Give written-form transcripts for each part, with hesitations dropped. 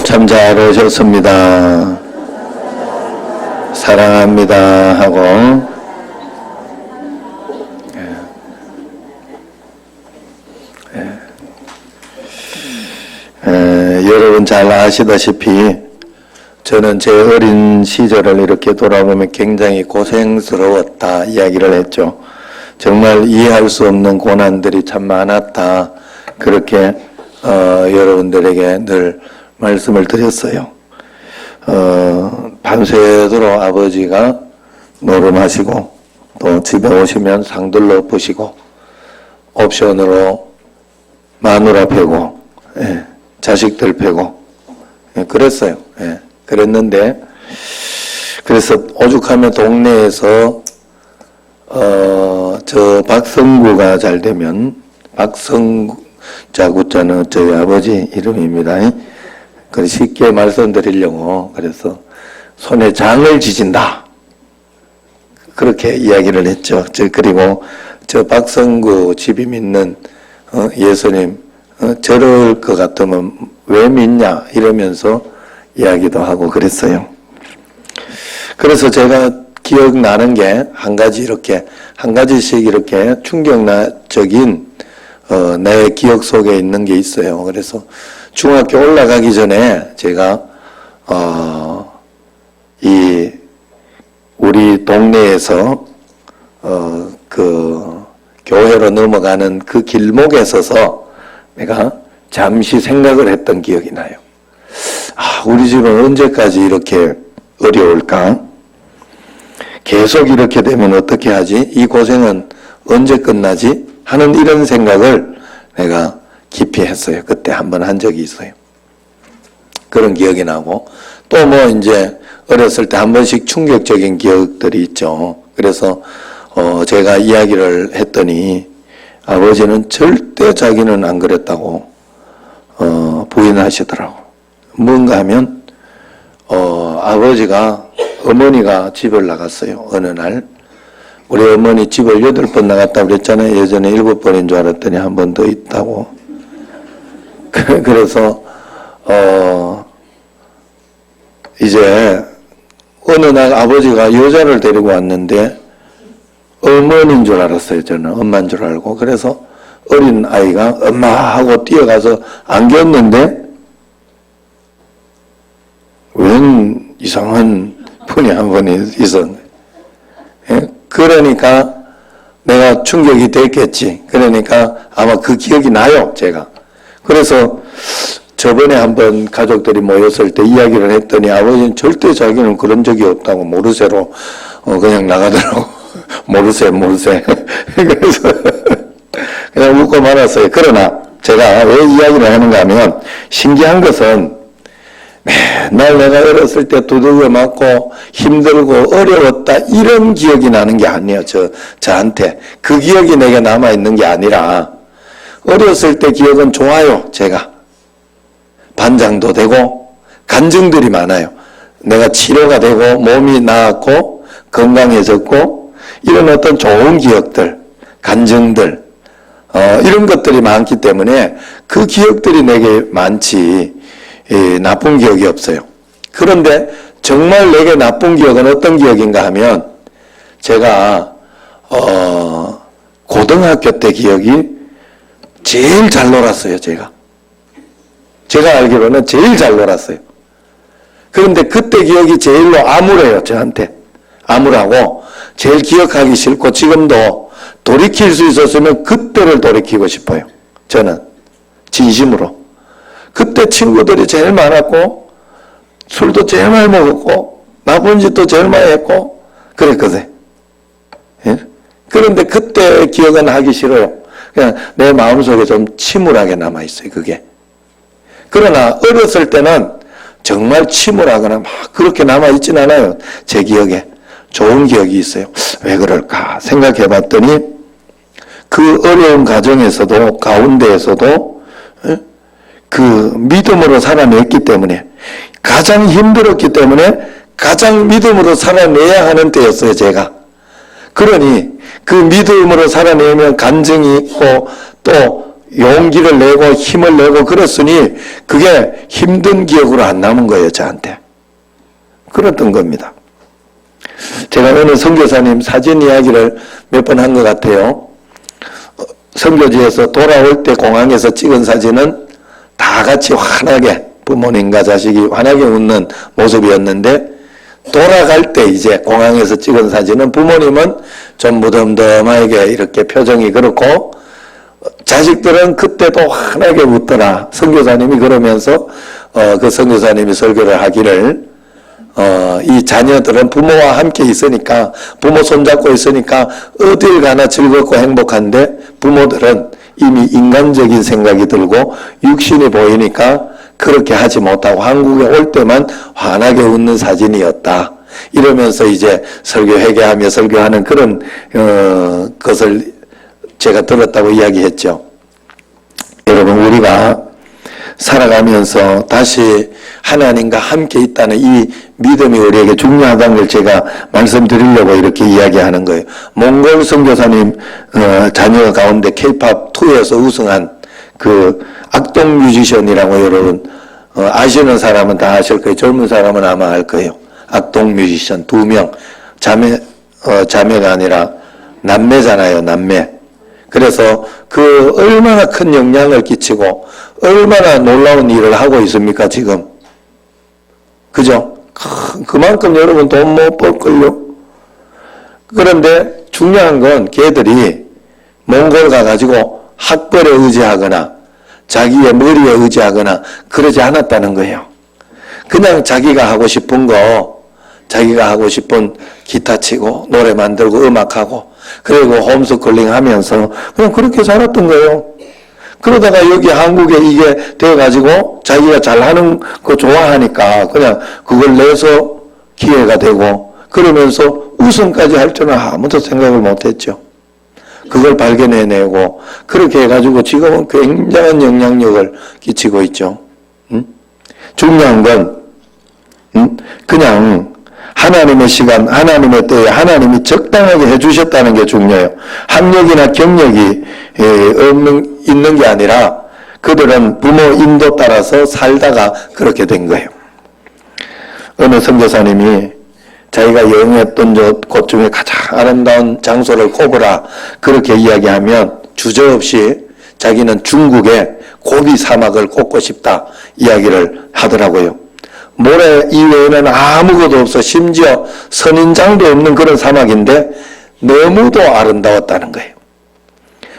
참 잘 오셨습니다. 사랑합니다 하고 여러분 잘 아시다시피 저는 제 어린 시절을 이렇게 돌아보면 굉장히 고생스러웠다 이야기를 했죠. 정말 이해할 수 없는 고난들이 참 많았다. 그렇게 여러분들에게 늘 말씀을 드렸어요. 밤새도록 아버지가 노름하시고 또 집에 오시면 상들러 엎으시고 옵션으로 마누라 패고 자식들 패고 그랬어요. 그랬는데 그래서 오죽하면 동네에서 저 박성구가 잘 되면 박성구 자구자는 저희 아버지 이름입니다. 그래 쉽게 말씀드리려고 그래서 손에 장을 지진다 그렇게 이야기를 했죠. 그리고 저 박성구 집이 믿는 예수님 저럴 것 같으면 왜 믿냐 이러면서 이야기도 하고 그랬어요. 그래서 제가 기억나는 게 한 가지씩 이렇게 충격적인 내 기억 속에 있는 게 있어요. 그래서 중학교 올라가기 전에 제가 우리 동네에서 그 교회로 넘어가는 그 길목에 서서 내가 잠시 생각을 했던 기억이 나요. 우리 집은 언제까지 이렇게 어려울까? 계속 이렇게 되면 어떻게 하지? 이 고생은 언제 끝나지? 하는 이런 생각을 내가 깊이 했어요. 그때 한번 한 적이 있어요. 그런 기억이 나고 또 뭐 이제 어렸을 때 한 번씩 충격적인 기억들이 있죠. 그래서 제가 이야기를 했더니 아버지는 절대 자기는 안 그랬다고 부인하시더라고. 뭔가 하면 아버지가 어머니가 집을 나갔어요. 어느 날 우리 어머니 집을 8번 나갔다고 그랬잖아요. 예전에 7번인 줄 알았더니 한 번 더 있다고. 그래서 이제 어느 날 아버지가 여자를 데리고 왔는데 어머니인 줄 알았어요. 저는 엄마인 줄 알고. 그래서 어린 아이가 엄마 하고 뛰어가서 안겼는데 웬 이상한 분이 한 분이 있었네. 그러니까 내가 충격이 됐겠지. 그러니까 아마 그 기억이 나요, 제가. 그래서 저번에 한번 가족들이 모였을 때 이야기를 했더니 아버지는 절대 자기는 그런 적이 없다고 모르쇠로 그냥 나가더라고. 모르쇠. 그래서 그냥 웃고 말았어요. 그러나 제가 왜 이야기를 하는가 하면 신기한 것은 맨날 내가 어렸을 때 두들겨 맞고 힘들고 어려웠다 이런 기억이 나는 게 아니에요. 저한테 그 기억이 내게 남아있는 게 아니라 어렸을 때 기억은 좋아요. 제가 반장도 되고 간증들이 많아요. 내가 치료가 되고 몸이 나았고 건강해졌고 이런 어떤 좋은 기억들 간증들 이런 것들이 많기 때문에 그 기억들이 내게 많지 나쁜 기억이 없어요. 그런데 정말 내게 나쁜 기억은 어떤 기억인가 하면 제가 고등학교 때 기억이 제일 잘 놀았어요. 제가 알기로는 제일 잘 놀았어요. 그런데 그때 기억이 제일로 암울해요. 저한테 암울하고 제일 기억하기 싫고 지금도 돌이킬 수 있었으면 그때를 돌이키고 싶어요. 저는 진심으로. 그때 친구들이 제일 많았고 술도 제일 많이 먹었고 나쁜 짓도 제일 많이 했고 그랬거든. 그런데 그때 기억은 하기 싫어요. 그냥 내 마음속에 좀 침울하게 남아있어요. 그게. 그러나 어렸을 때는 정말 침울하거나 막 그렇게 남아있진 않아요. 제 기억에. 좋은 기억이 있어요. 왜 그럴까 생각해 봤더니 그 어려운 가정에서도 가운데에서도 그 믿음으로 살아냈기 때문에 가장 힘들었기 때문에 가장 믿음으로 살아내야 하는 때였어요. 제가. 그러니 그 믿음으로 살아내면 간증이 있고 또 용기를 내고 힘을 내고 그랬으니 그게 힘든 기억으로 안 남은 거예요, 저한테. 그랬던 겁니다. 제가 어느 선교사님 사진 이야기를 몇 번 한 것 같아요. 선교지에서 돌아올 때 공항에서 찍은 사진은 다 같이 환하게 부모님과 자식이 환하게 웃는 모습이었는데 돌아갈 때 이제 공항에서 찍은 사진은 부모님은 좀 무덤덤하게 이렇게 표정이 그렇고 자식들은 그때도 환하게 웃더라. 선교사님이 그러면서 그 선교사님이 설교를 하기를 이 자녀들은 부모와 함께 있으니까 부모 손잡고 있으니까 어딜 가나 즐겁고 행복한데 부모들은 이미 인간적인 생각이 들고 육신이 보이니까 그렇게 하지 못하고 한국에 올 때만 환하게 웃는 사진이었다. 이러면서 이제 설교 회개하며 설교하는 그런 것을 제가 들었다고 이야기했죠. 여러분, 우리가 살아가면서 다시 하나님과 함께 있다는 이 믿음이 우리에게 중요하다는 걸 제가 말씀드리려고 이렇게 이야기하는 거예요. 몽골 선교사님 자녀 가운데 K-POP2에서 우승한 그 악동 뮤지션이라고 여러분 아시는 사람은 다 아실 거예요. 젊은 사람은 아마 알 거예요. 악동 뮤지션 2명. 자매가 아니라 남매잖아요. 남매. 그래서 그 얼마나 큰 영향을 끼치고 얼마나 놀라운 일을 하고 있습니까, 지금. 그죠? 그만큼 여러분 돈 못 벌걸요? 그런데 중요한 건 걔들이 몽골 가가지고 학벌에 의지하거나 자기의 머리에 의지하거나 그러지 않았다는 거예요. 그냥 자기가 하고 싶은 거, 자기가 하고 싶은 기타 치고 노래 만들고 음악하고 그리고 홈스쿨링 하면서 그냥 그렇게 살았던 거예요. 그러다가 여기 한국에 이게 되어가지고 자기가 잘하는 거 좋아하니까 그냥 그걸 내서 기회가 되고 그러면서 우승까지 할 줄은 아무도 생각을 못했죠. 그걸 발견해내고 그렇게 해가지고 지금은 굉장한 영향력을 끼치고 있죠. 중요한 건 그냥 하나님의 시간, 하나님의 때에 하나님이 적당하게 해주셨다는 게 중요해요. 학력이나 경력이 있는 게 아니라 그들은 부모 인도 따라서 살다가 그렇게 된 거예요. 어느 선교사님이 자기가 여행했던 곳 중에 가장 아름다운 장소를 꼽으라 그렇게 이야기하면 주저없이 자기는 중국의 고비 사막을 꼽고 싶다 이야기를 하더라고요. 모래 이외에는 아무것도 없어 심지어 선인장도 없는 그런 사막인데 너무도 아름다웠다는 거예요.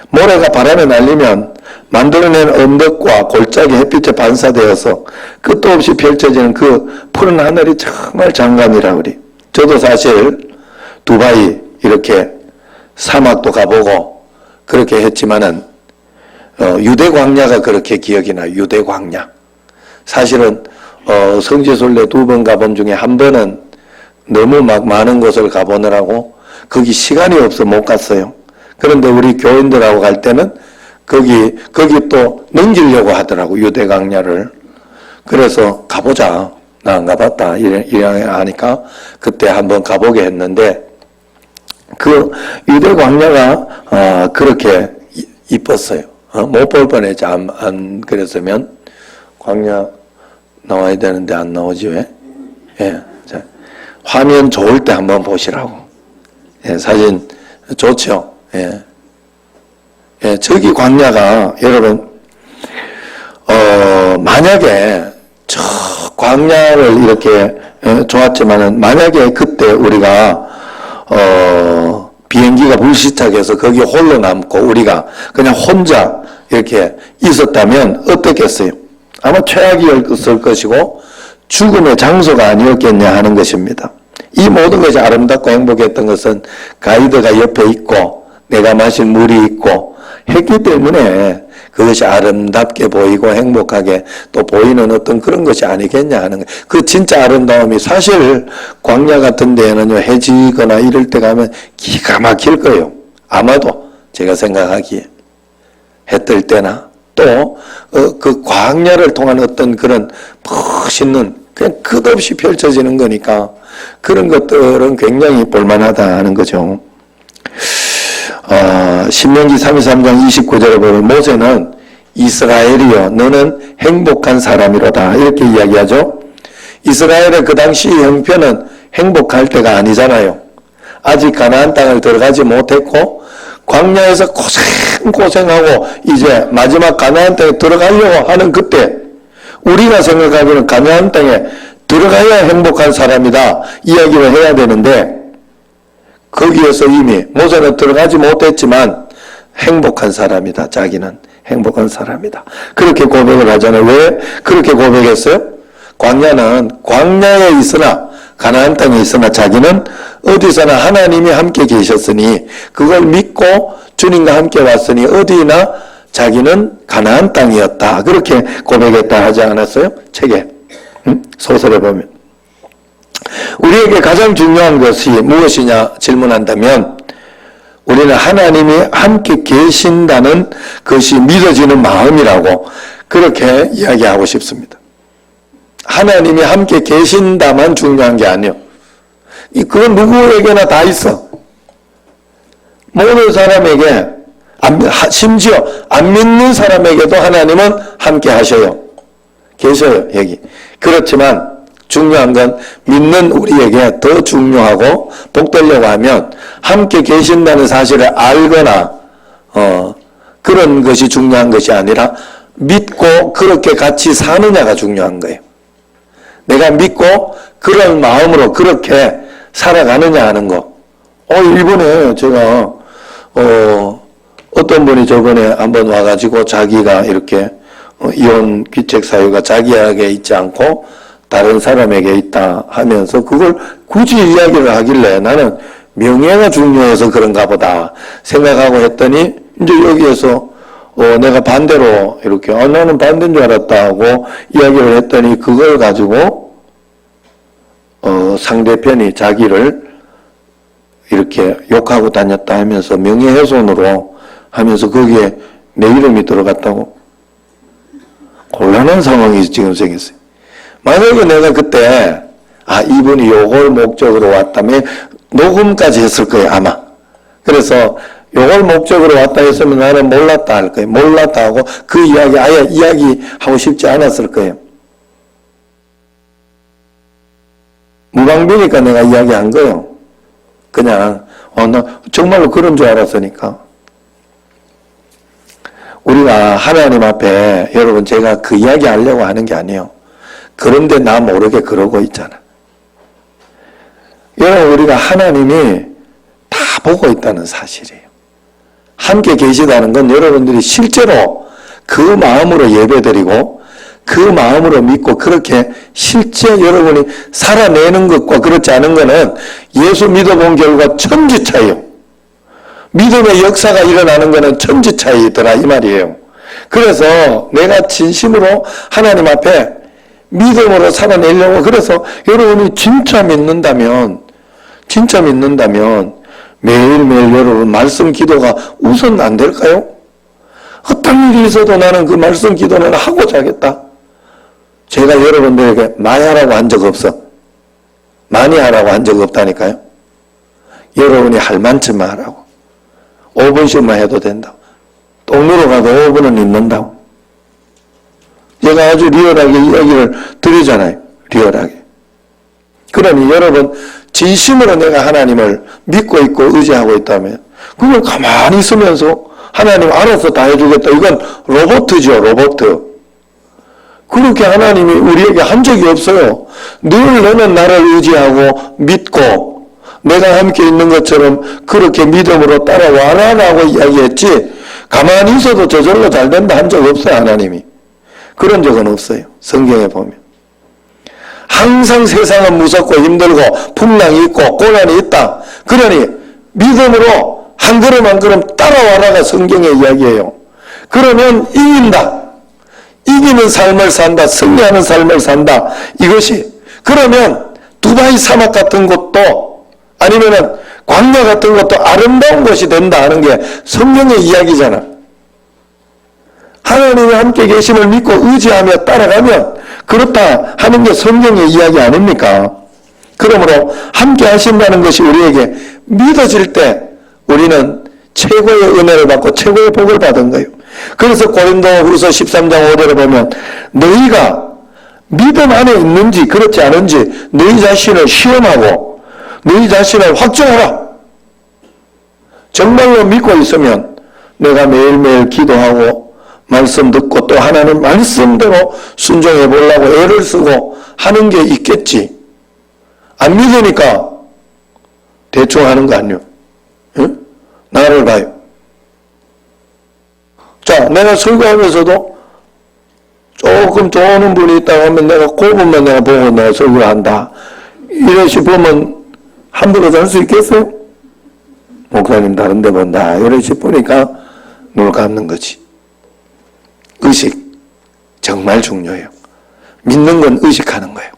모래가 바람에 날리면 만들어낸 언덕과 골짜기 햇빛에 반사되어서 끝도 없이 펼쳐지는 그 푸른 하늘이 정말 장관이라 그래요. 저도 사실 두바이 이렇게 사막도 가보고 그렇게 했지만은 유대 광야가 그렇게 기억이 나요. 유대 광야. 사실은 성지순례 2번 가본 중에 한 번은 너무 막 많은 곳을 가보느라고 거기 시간이 없어 못 갔어요. 그런데 우리 교인들하고 갈 때는 거기 또 넘기려고 하더라고, 유대 광야를. 그래서 가보자. 나 안 가봤다. 이래 하니까 그때 한번 가보게 했는데 그 유대 광야가 그렇게 이뻤어요. 못 볼 뻔했지. 안 그랬으면 광야 나와야 되는데 안 나오지 왜? 예. 자, 화면 좋을 때 한번 보시라고. 예, 사진 좋죠. 예. 예, 저기 광야가 여러분 만약에 저 광야를 이렇게 좋았지만은 만약에 그때 우리가 비행기가 불시착해서 거기 홀로 남고 우리가 그냥 혼자 이렇게 있었다면 어떻겠어요? 아마 최악이었을 것이고 죽음의 장소가 아니었겠냐 하는 것입니다. 이 모든 것이 아름답고 행복했던 것은 가이드가 옆에 있고 내가 마실 물이 있고 했기 때문에 그것이 아름답게 보이고 행복하게 또 보이는 어떤 그런 것이 아니겠냐 하는 거예요. 그 진짜 아름다움이 사실 광야 같은 데에는요 해지거나 이럴 때 가면 기가 막힐 거예요. 아마도 제가 생각하기에 해 뜰 때나 또 그 광야를 통한 어떤 그런 멋있는 그냥 끝없이 펼쳐지는 거니까 그런 것들은 굉장히 볼만하다 하는 거죠. 신명기 33장 29절에 보면 모세는 이스라엘이여 너는 행복한 사람이로다 이렇게 이야기하죠. 이스라엘의 그 당시 형편은 행복할 때가 아니잖아요. 아직 가나안 땅을 들어가지 못했고 광야에서 고생하고 이제 마지막 가나안 땅에 들어가려고 하는 그때 우리가 생각하기는 가나안 땅에 들어가야 행복한 사람이다 이야기를 해야 되는데 거기에서 이미 모세는 들어가지 못했지만 행복한 사람이다. 자기는 행복한 사람이다. 그렇게 고백을 하잖아요. 왜 그렇게 고백했어요? 광야는 광야에 있으나 가나안 땅에 있으나 자기는 어디서나 하나님이 함께 계셨으니 그걸 믿고 주님과 함께 왔으니 어디나 자기는 가나안 땅이었다. 그렇게 고백했다 하지 않았어요? 책에 소설에 보면. 우리에게 가장 중요한 것이 무엇이냐 질문한다면 우리는 하나님이 함께 계신다는 것이 믿어지는 마음이라고 그렇게 이야기하고 싶습니다. 하나님이 함께 계신다만 중요한 게 아니에요. 그건 누구에게나 다 있어. 모든 사람에게 심지어 안 믿는 사람에게도 하나님은 함께 하셔요. 계셔요. 여기. 그렇지만 중요한 건 믿는 우리에게 더 중요하고 복되려고 하면 함께 계신다는 사실을 알거나 그런 것이 중요한 것이 아니라 믿고 그렇게 같이 사느냐가 중요한 거예요. 내가 믿고 그런 마음으로 그렇게 살아가느냐 하는 거. 일본에 제가 어떤 분이 저번에 한번 와가지고 자기가 이렇게 이혼 귀책 사유가 자기에게 있지 않고 다른 사람에게 있다 하면서 그걸 굳이 이야기를 하길래 나는 명예가 중요해서 그런가 보다 생각하고 했더니 이제 여기에서 내가 반대로 이렇게 나는 반대인 줄 알았다 하고 이야기를 했더니 그걸 가지고 상대편이 자기를 이렇게 욕하고 다녔다 하면서 명예훼손으로 하면서 거기에 내 이름이 들어갔다고. 곤란한 상황이 지금 생겼어요. 만약에 내가 그때 이분이 요걸 목적으로 왔다면 녹음까지 했을 거예요 아마. 그래서 요걸 목적으로 왔다 했으면 나는 몰랐다 할 거예요. 몰랐다 하고 그 이야기 아예 이야기하고 싶지 않았을 거예요. 무방비니까 내가 이야기한 거예요. 그냥 나 정말로 그런 줄 알았으니까. 우리가 하나님 앞에 여러분 제가 그 이야기 하려고 하는 게 아니에요. 그런데 나 모르게 그러고 있잖아. 여러분 우리가 하나님이 다 보고 있다는 사실이에요. 함께 계시다는 건 여러분들이 실제로 그 마음으로 예배드리고 그 마음으로 믿고 그렇게 실제 여러분이 살아내는 것과 그렇지 않은 것은 예수 믿어본 결과 천지 차이요. 믿음의 역사가 일어나는 것은 천지 차이더라 이 말이에요. 그래서 내가 진심으로 하나님 앞에 믿음으로 살아내려고 그래서 여러분이 진짜 믿는다면 매일매일 여러분 말씀 기도가 우선 안 될까요? 어떤 일이 있어도 나는 그 말씀 기도는 하고 자겠다. 제가 여러분들에게 많이 하라고 한 적 없어. 많이 하라고 한 적 없다니까요. 여러분이 할 만큼만 하라고. 5분씩만 해도 된다고. 똥누러 가도 5분은 있는다고. 제가 아주 리얼하게 이야기를 드리잖아요. 리얼하게. 그러니 여러분 진심으로 내가 하나님을 믿고 있고 의지하고 있다면 그걸 가만히 있으면서 하나님 알아서 다 해주겠다. 이건 로봇이죠. 로봇. 그렇게 하나님이 우리에게 한 적이 없어요. 늘 너는 나를 의지하고 믿고 내가 함께 있는 것처럼 그렇게 믿음으로 따라와라라고 이야기했지 가만히 있어도 저절로 잘 된다 한 적 없어요. 하나님이. 그런 적은 없어요. 성경에 보면. 항상 세상은 무섭고 힘들고 풍랑이 있고 고난이 있다. 그러니 믿음으로 한 걸음 한 걸음 따라와라가 성경의 이야기예요. 그러면 이긴다. 이기는 삶을 산다. 승리하는 삶을 산다. 이것이 그러면 두바이 사막 같은 곳도 아니면은 광야 같은 것도 아름다운 곳이 된다 하는 게 성경의 이야기잖아. 하나님이 함께 계심을 믿고 의지하며 따라가면 그렇다 하는 게 성경의 이야기 아닙니까? 그러므로 함께 하신다는 것이 우리에게 믿어질 때 우리는 최고의 은혜를 받고 최고의 복을 받은 거예요. 그래서 고린도후서 13장 5절에 보면 너희가 믿음 안에 있는지 그렇지 않은지 너희 자신을 시험하고 너희 자신을 확정하라. 정말로 믿고 있으면 내가 매일매일 기도하고 말씀 듣고 또 하나님 말씀대로 순종해 보려고 애를 쓰고 하는 게 있겠지. 안 믿으니까 대충 하는 거 아니요. 응? 나를 봐요. 자, 내가 설교하면서도 조금 좋아하는 분이 있다고 하면 내가 그 분만 내가 보고 내가 설교를 한다. 이런 싶으면 함부로 할 수 있겠어요? 목사님 다른 데 본다. 이런 싶으니까 눈을 감는 거지. 의식 정말 중요해요. 믿는 건 의식하는 거예요.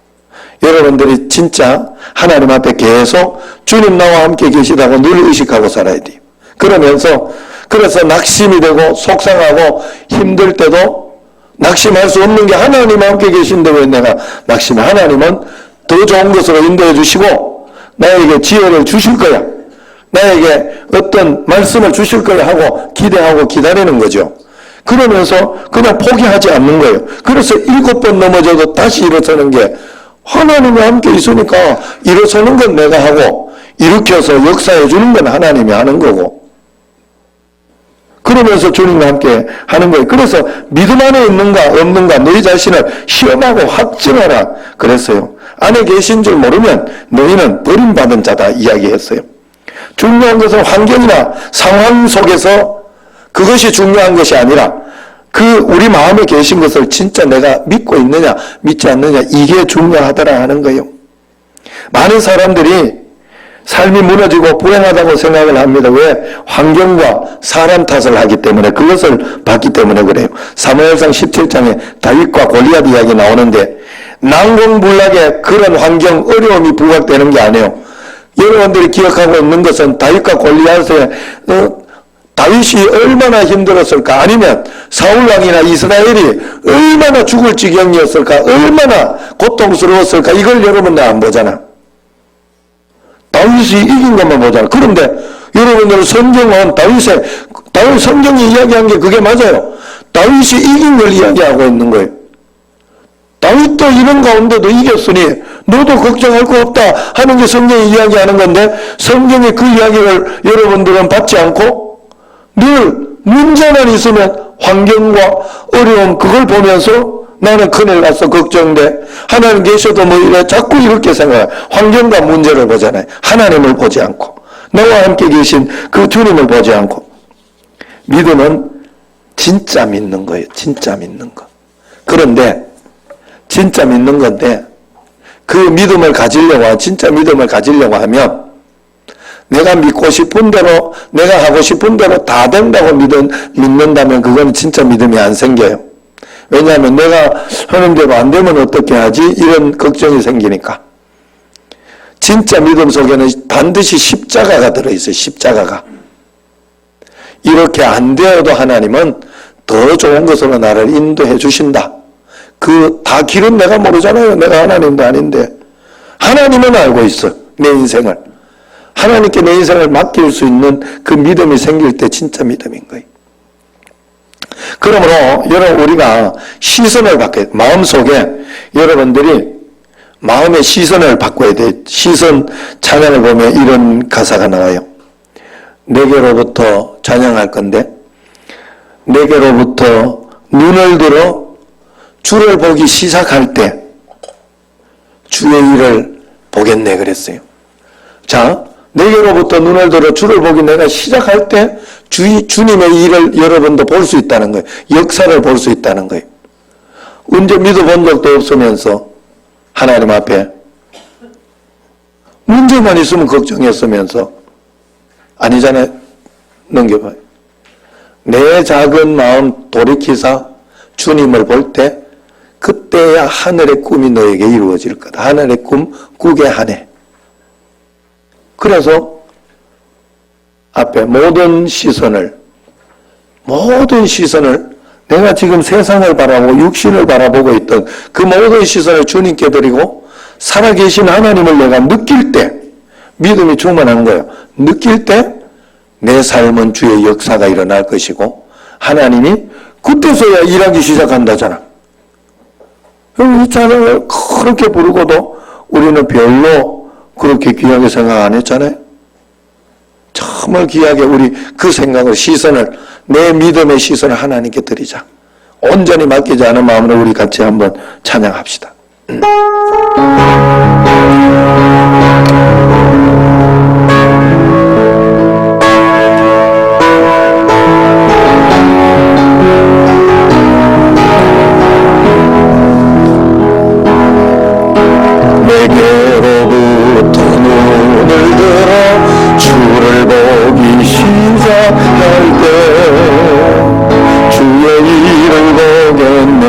여러분들이 진짜 하나님 앞에 계속 주님 나와 함께 계시다고 늘 의식하고 살아야 돼요. 그래서 낙심이 되고 속상하고 힘들 때도 낙심할 수 없는 게 하나님 함께 계신데 왜 내가 낙심해? 하나님은 더 좋은 것으로 인도해 주시고 나에게 지혜를 주실 거야. 나에게 어떤 말씀을 주실 거야 하고 기대하고 기다리는 거죠. 그러면서 그냥 포기하지 않는 거예요. 그래서 7번 넘어져도 다시 일어서는 게 하나님이 함께 있으니까 일어서는 건 내가 하고 일으켜서 역사해 주는 건 하나님이 하는 거고 그러면서 주님과 함께 하는 거예요. 그래서 믿음 안에 있는가 없는가 너희 자신을 시험하고 확증하라 그랬어요. 안에 계신 줄 모르면 너희는 버림받은 자다 이야기했어요. 중요한 것은 환경이나 상황 속에서 그것이 중요한 것이 아니라 우리 마음에 계신 것을 진짜 내가 믿고 있느냐 믿지 않느냐 이게 중요하더라 하는 거예요. 많은 사람들이 삶이 무너지고 불행하다고 생각을 합니다. 왜? 환경과 사람 탓을 하기 때문에 그것을 봤기 때문에 그래요. 사무엘상 17장에 다윗과 골리앗 이야기 나오는데 난공불락의 그런 환경 어려움이 부각되는 게 아니에요. 여러분들이 기억하고 있는 것은 다윗과 골리앗의 다윗이 얼마나 힘들었을까 아니면 사울왕이나 이스라엘이 얼마나 죽을 지경이었을까 얼마나 고통스러웠을까 이걸 여러분 안 보잖아. 다윗이 이긴 것만 보잖아. 그런데 여러분들 성경은 다윗 성경이 이야기한 게 그게 맞아요. 다윗이 이긴 걸 이야기하고 있는 거예요. 다윗도 이런 가운데도 이겼으니 너도 걱정할 거 없다 하는 게 성경이 이야기하는 건데 성경의 그 이야기를 여러분들은 받지 않고 늘 문제만 있으면 환경과 어려움 그걸 보면서 나는 큰일 났어 걱정돼 하나님 계셔도 뭐 이래 자꾸 이렇게 생각해. 환경과 문제를 보잖아요. 하나님을 보지 않고 나와 함께 계신 그 주님을 보지 않고 믿음은 진짜 믿는 거예요. 진짜 믿는 거. 그런데 진짜 믿는 건데 그 믿음을 가지려고 진짜 믿음을 가지려고 하면 내가 믿고 싶은 대로 내가 하고 싶은 대로 다 된다고 믿는다면 그건 진짜 믿음이 안 생겨요. 왜냐하면 내가 하는 대로 안 되면 어떻게 하지? 이런 걱정이 생기니까. 진짜 믿음 속에는 반드시 십자가가 들어있어요. 십자가가. 이렇게 안 되어도 하나님은 더 좋은 것으로 나를 인도해 주신다. 다 길은 내가 모르잖아요. 내가 하나님도 아닌데. 하나님은 알고 있어. 내 인생을. 하나님께 내 인생을 맡길 수 있는 그 믿음이 생길 때 진짜 믿음인 거예요. 그러므로 여러분 우리가 시선을 바꿔야 돼. 마음속에 여러분들이 마음의 시선을 바꿔야 돼. 시선 찬양을 보면 이런 가사가 나와요. 내게로부터 찬양할 건데 내게로부터 눈을 들어 주를 보기 시작할 때 주의 일을 보겠네 그랬어요. 자, 내게로부터 눈을 들어 주를 보기 내가 시작할 때 주님의 일을 여러분도 볼 수 있다는 거예요. 역사를 볼 수 있다는 거예요. 언제 믿어본 적도 없으면서 하나님 앞에 문제만 있으면 걱정했으면서 아니잖아요. 넘겨봐요. 내 작은 마음 돌이키사 주님을 볼 때 그때야 하늘의 꿈이 너에게 이루어질 거다. 하늘의 꿈 꾸게 하네. 그래서 앞에 모든 시선을 내가 지금 세상을 바라보고 육신을 바라보고 있던 그 모든 시선을 주님께 드리고 살아계신 하나님을 내가 느낄 때 믿음이 충만한 거예요. 느낄 때 내 삶은 주의 역사가 일어날 것이고 하나님이 그때서야 일하기 시작한다잖아. 이 찬양을 그렇게 부르고도 우리는 별로 그렇게 귀하게 생각 안 했잖아요. 정말 귀하게 우리 그 생각을, 시선을, 내 믿음의 시선을 하나님께 드리자. 온전히 맡기지 않은 마음으로 우리 같이 한번 찬양합시다. 내게로부터 눈을 들어 주를 보기 시작할 때 주의 일을 보겠네.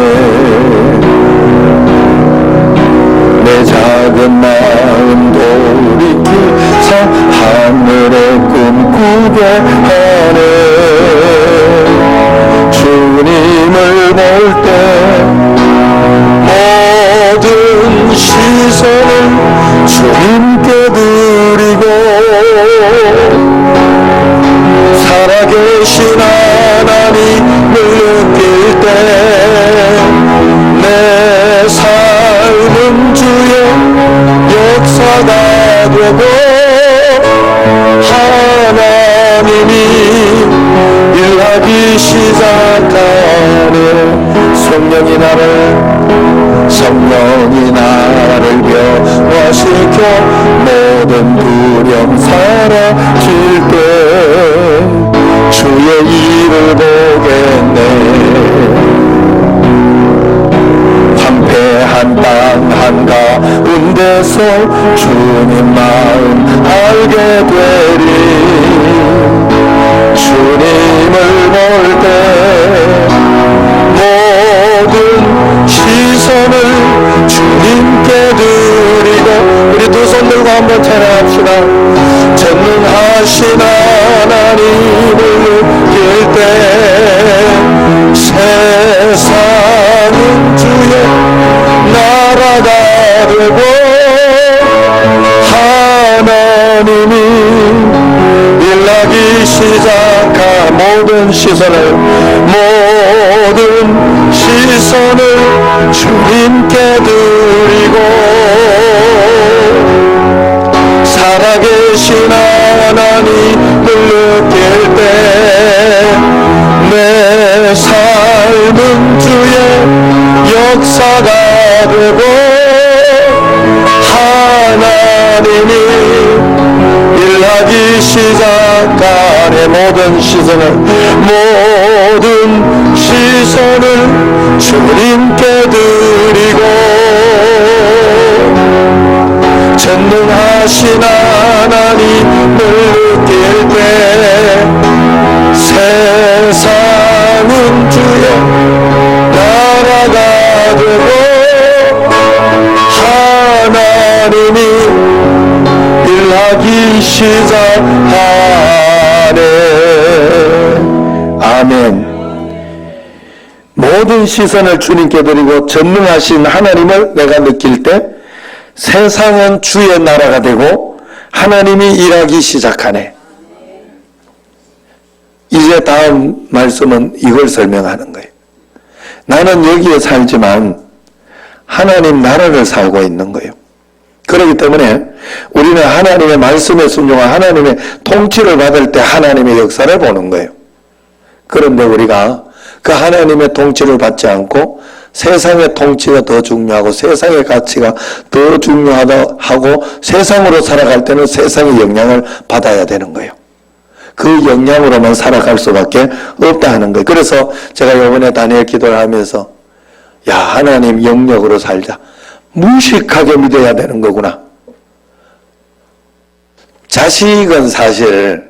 내 작은 마음 돌이키사 하늘의 꿈 꾸게 하네. 주님을 볼 때 모든 시선을 주님께 드리고 살아계신 하나님을 느낄 때 내 삶은 주의 역사가 되고 하나님이 일하기 시작하네. 성령이 나를 변화시켜 모든 두려움 사라질 때 주의 일을 보겠네. 황폐한 땅 한가운데서 주님 마음 알게 되리. 주님을 볼 때 모든 시선을 주님께 드리고 우리 두 손 들고 한번 찬양합시다. 전능하신 하나님을 느낄 때 세상은 주의 나라가 되고 하나님이 일하기 시작한 모든 시선을 주님께 드리고 살아계신 하나님을 느낄 때 내 삶은 주의 역사가 되고 하나님이 일하기 시작하네. 모든 시선을 주님께 드리고 전능하신 하나님을 느낄 때 세상은 주의 나라가 되고 하나님이 일하기 시작하네. 아멘. 모든 시선을 주님께 드리고 전능하신 하나님을 내가 느낄 때 세상은 주의 나라가 되고 하나님이 일하기 시작하네. 이제 다음 말씀은 이걸 설명하는 거예요. 나는 여기에 살지만 하나님 나라를 살고 있는 거예요. 그렇기 때문에 우리는 하나님의 말씀에 순종한 하나님의 통치를 받을 때 하나님의 역사를 보는 거예요. 그런데 우리가 그 하나님의 통치를 받지 않고 세상의 통치가 더 중요하고 세상의 가치가 더 중요하다 하고 세상으로 살아갈 때는 세상의 영향을 받아야 되는 거예요. 그 영향으로만 살아갈 수밖에 없다 하는 거예요. 그래서 제가 이번에 다니엘 기도를 하면서 야, 하나님 영역으로 살자. 무식하게 믿어야 되는 거구나. 자식은 사실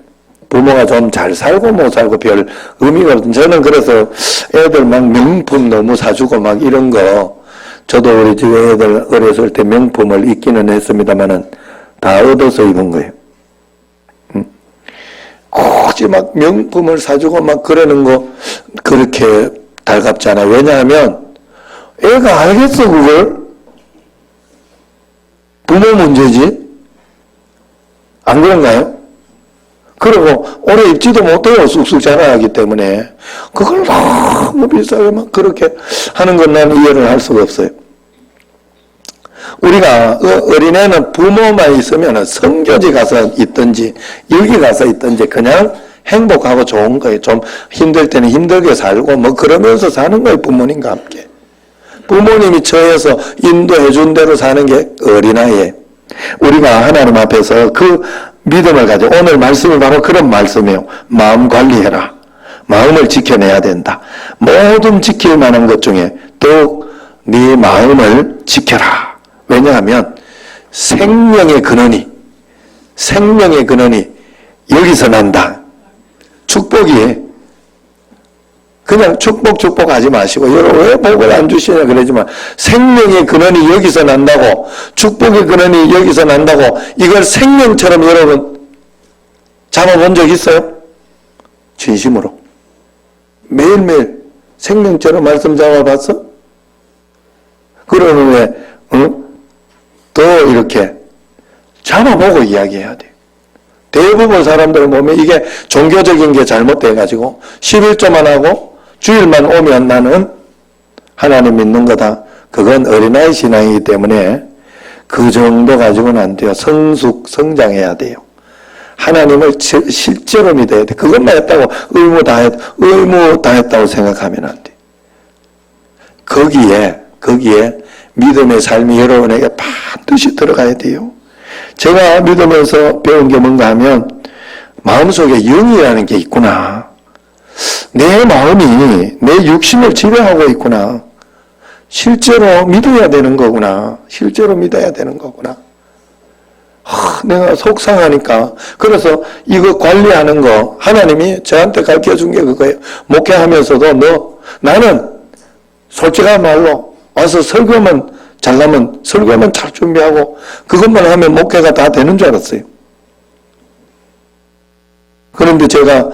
부모가 좀 잘 살고 못 살고 별 의미가 없던, 저는 그래서 애들 막 명품 너무 사주고 막 이런 거, 저도 우리 집에 애들 어렸을 때 명품을 입기는 했습니다만은 다 얻어서 입은 거예요. 굳이 막 명품을 사주고 막 그러는 거 그렇게 달갑지 않아요. 왜냐하면 애가 알겠어, 그걸? 부모 문제지? 안 그런가요? 그리고 오래 입지도 못해요. 쑥쑥 자라기 때문에. 그걸 너무 비싸게 막 그렇게 하는 건 난 이해를 할 수가 없어요. 우리가 어린애는 부모만 있으면 성교지 가서 있든지 여기 가서 있든지 그냥 행복하고 좋은 거예요. 좀 힘들 때는 힘들게 살고 뭐 그러면서 사는 거예요. 부모님과 함께. 부모님이 처해서 인도해 준 대로 사는 게 어린아이예요. 우리가 하나님 앞에서 그 믿음을 가지고 오늘 말씀이 바로 그런 말씀이에요. 마음 관리해라. 마음을 지켜내야 된다. 모든 지킬 만한 것 중에 더욱 네 마음을 지켜라. 왜냐하면 생명의 근원이 여기서 난다. 축복이 그냥 축복 하지 마시고 여러분 왜 복을 안 주시냐 그러지만 생명의 근원이 여기서 난다고 축복의 근원이 여기서 난다고 이걸 생명처럼 여러분 잡아본 적 있어요? 진심으로 매일매일 생명처럼 말씀 잡아봤어? 그러는 왜 더 이렇게 잡아보고 이야기해야 돼요. 대부분 사람들은 보면 이게 종교적인 게 잘못돼가지고 11조만 하고 주일만 오면 나는 하나님 믿는 거다. 그건 어린아이 신앙이기 때문에 그 정도 가지고는 안 돼요. 성장해야 돼요. 하나님을 실제로 믿어야 돼. 그것만 했다고 의무 다 했다고 생각하면 안 돼. 거기에 믿음의 삶이 여러분에게 반드시 들어가야 돼요. 제가 믿으면서 배운 게 뭔가 하면 마음속에 영이라는 게 있구나. 내 마음이 내 육신을 지배하고 있구나. 실제로 믿어야 되는 거구나. 내가 속상하니까. 그래서 이거 관리하는 거 하나님이 저한테 가르쳐준 게 그거예요. 목회하면서도 나는 솔직한 말로 와서 설교만 잘나면 설교만 잘 준비하고 그것만 하면 목회가 다 되는 줄 알았어요. 그런데 제가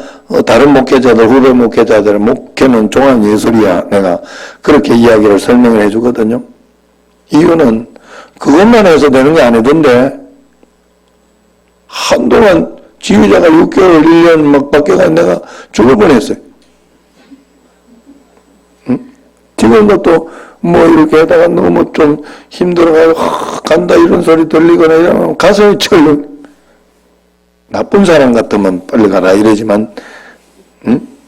다른 목회자들, 후배 목회자들 목회는 종합예술이야 내가 그렇게 이야기를 설명을 해주거든요. 이유는 그것만 해서 되는 게 아니던데 한동안 지휘자가 6개월, 1년 막 바뀌어가 내가 죽을 뻔했어요. 지금도 또 뭐 이렇게 하다가 너무 좀 힘들어가지고 간다 이런 소리 들리거나 이러면 가슴이 철렁. 나쁜 사람 같으면 빨리 가라 이러지만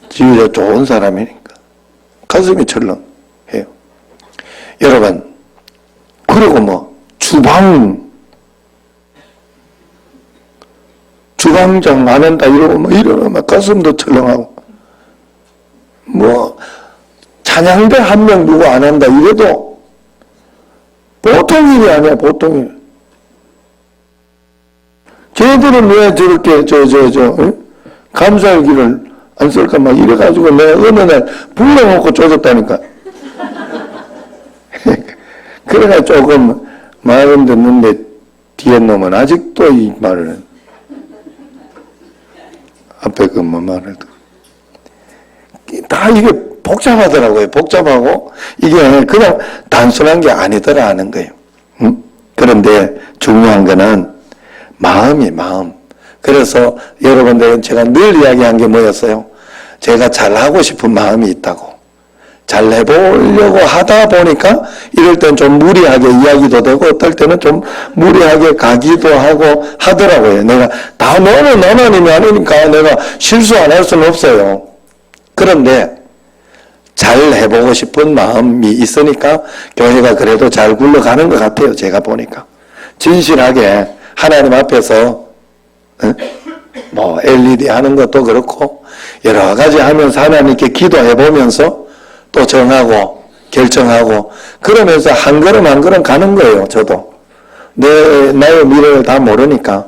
지휘자 좋은 사람이니까 가슴이 철렁해요. 여러분 그리고 뭐 주방장 안 한다 이러고 뭐 이러면 가슴도 철렁하고 뭐 찬양대 한 명 누구 안 한다 이래도 보통 일이 아니야. 보통 일. 쟤들은 왜 저렇게 감사일기를 안 쓸까 막 이래가지고 내가 어느 날 불러놓고 쪼졌다니까. 그래가 조금 말은 듣는데 뒤에 놈은 아직도 이 말을 앞에 그 뭐 말을 다 이게 복잡하더라고요. 복잡하고 이게 그냥 단순한 게 아니더라 하는 거예요. 그런데 중요한 거는 마음. 그래서 여러분들은 제가 늘 이야기한 게 뭐였어요? 제가 잘하고 싶은 마음이 있다고. 잘 해보려고 하다 보니까 이럴 땐 좀 무리하게 이야기도 되고 어떨 때는 좀 무리하게 가기도 하고 하더라고요. 내가 다 너는 하나님이 아니니까 내가 실수 안 할 수는 없어요. 그런데 잘 해보고 싶은 마음이 있으니까 교회가 그래도 잘 굴러가는 것 같아요. 제가 보니까. 진실하게 하나님 앞에서 뭐 LED 하는 것도 그렇고 여러 가지 하면서 하나님께 기도해보면서 또 정하고 결정하고 그러면서 한 걸음 한 걸음 가는 거예요. 저도. 나의 미래를 다 모르니까.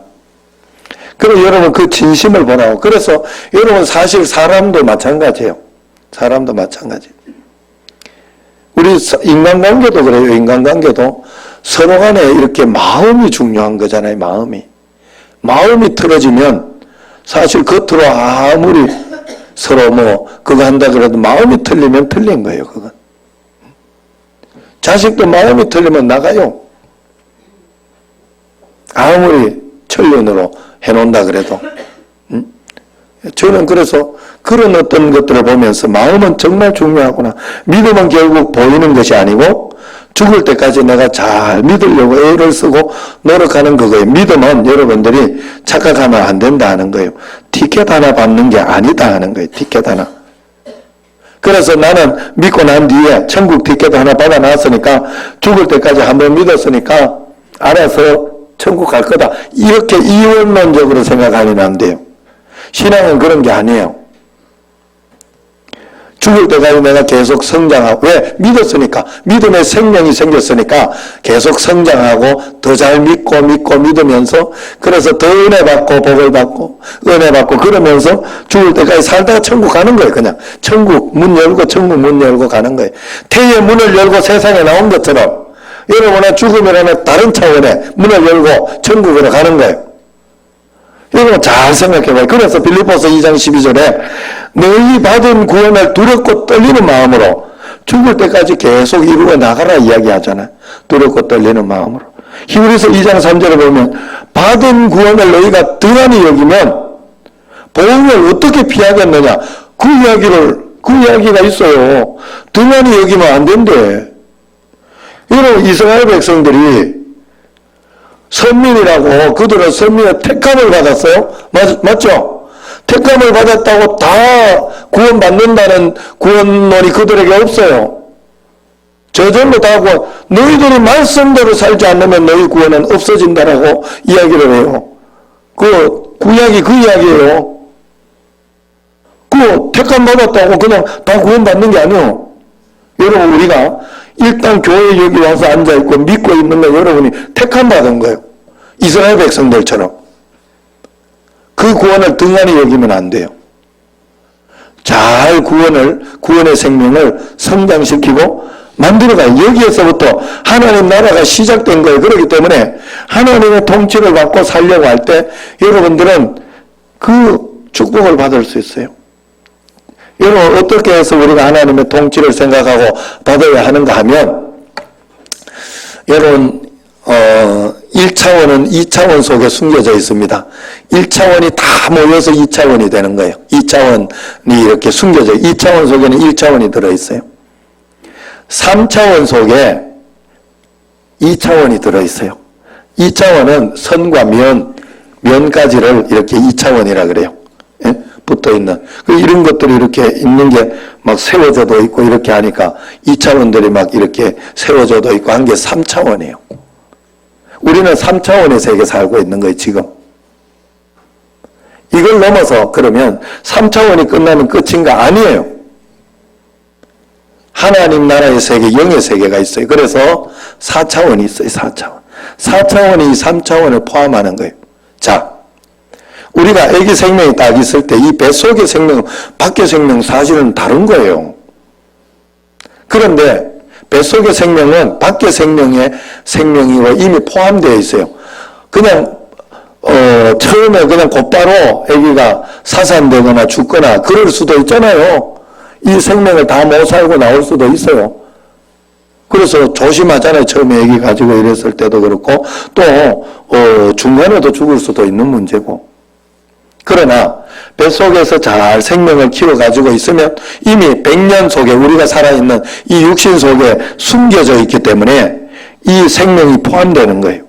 그리고 여러분 그 진심을 보라고. 그래서 여러분 사실 사람도 마찬가지예요. 사람도 마찬가지. 우리 인간관계도 그래요. 인간관계도 서로 간에 이렇게 마음이 중요한 거잖아요. 마음이 틀어지면 사실 겉으로 아무리 서로 뭐 그거 한다 그래도 마음이 틀리면 틀린 거예요. 그건. 자식도 마음이 틀리면 나가요. 아무리 천륜으로 해놓는다 그래도. 저는 그래서 그런 어떤 것들을 보면서 마음은 정말 중요하구나. 믿음은 결국 보이는 것이 아니고 죽을 때까지 내가 잘 믿으려고 애를 쓰고 노력하는 거고요. 믿음은 여러분들이 착각하면 안 된다 하는 거예요. 티켓 하나 받는 게 아니다 하는 거예요. 티켓 하나. 그래서 나는 믿고 난 뒤에 천국 티켓 하나 받아놨으니까 죽을 때까지 한번 믿었으니까 알아서 천국 갈 거다. 이렇게 이원론적으로 생각하면 안 돼요. 신앙은 그런 게 아니에요. 죽을 때까지 내가 계속 성장하고, 왜? 믿었으니까. 믿음의 생명이 생겼으니까 계속 성장하고 더 잘 믿고 믿으면서, 그래서 더 은혜 받고 복을 받고 은혜 받고 그러면서 죽을 때까지 살다가 천국 가는 거예요. 그냥 천국 문 열고 가는 거예요. 태의 문을 열고 세상에 나온 것처럼 여러분의 죽음이라는 다른 차원의 문을 열고 천국으로 가는 거예요. 여러분 잘 생각해봐요. 그래서 빌립보서 2장 12절에 너희 받은 구원을 두렵고 떨리는 마음으로 죽을 때까지 계속 이루어 나가라 이야기하잖아요. 두렵고 떨리는 마음으로. 히브리서 2장 3절에 보면 받은 구원을 너희가 등한히 여기면 보응을 어떻게 피하겠느냐. 그 이야기가 있어요. 등한히 여기면 안 된대. 여러분 이스라엘 백성들이 선민이라고 그들은 선민의 택함을 받았어요. 맞죠? 택함을 받았다고 다 구원받는다는 구원론이 그들에게 없어요. 저절로 다 구원. 너희들이 말씀대로 살지 않으면 너희 구원은 없어진다라고 이야기를 해요. 그 구약이 그 이야기예요. 그 택함 받았다고 그냥 다 구원받는 게 아니에요. 여러분 우리가 일단 교회에 여기 와서 앉아있고 믿고 있는 건 여러분이 택함 받은 거예요. 이스라엘 백성들처럼. 그 구원을 등한히 여기면 안 돼요. 잘 구원의 생명을 성장시키고 만들어가요. 여기에서부터 하나님 나라가 시작된 거예요. 그렇기 때문에 하나님의 통치를 받고 살려고 할 때 여러분들은 그 축복을 받을 수 있어요. 여러분 어떻게 해서 우리가 하나님의 통치를 생각하고 받아야 하는가 하면 여러분 1차원은 2차원 속에 숨겨져 있습니다. 1차원이 다 모여서 2차원이 되는 거예요. 2차원이 이렇게 숨겨져 2차원 속에는 1차원이 들어있어요. 3차원 속에 2차원이 들어있어요. 2차원은 선과 면까지를 이렇게 2차원이라 그래요. 예? 붙어있는. 이런 것들이 이렇게 있는 게 막 세워져도 있고 이렇게 하니까 2차원들이 막 이렇게 세워져도 있고 한 게 3차원이에요. 우리는 3차원의 세계 살고 있는 거예요, 지금. 이걸 넘어서 그러면 3차원이 끝나면 끝인가? 아니에요. 하나님 나라의 세계, 영의 세계가 있어요. 그래서 4차원이 있어요, 4차원. 4차원이 3차원을 포함하는 거예요. 자, 우리가 애기 생명이 딱 있을 때 이 뱃속의 생명, 밖의 생명 사실은 다른 거예요. 그런데 뱃속의 생명은 밖의 생명이고 이미 포함되어 있어요. 그냥 처음에 그냥 곧바로 아기가 사산되거나 죽거나 그럴 수도 있잖아요. 이 생명을 다 못 살고 나올 수도 있어요. 그래서 조심하잖아요. 처음에 아기 가지고 이랬을 때도 그렇고 또 중간에도 죽을 수도 있는 문제고. 그러나 뱃속에서 잘 생명을 키워가지고 있으면 이미 100년 속에 우리가 살아있는 이 육신 속에 숨겨져 있기 때문에 이 생명이 포함되는 거예요.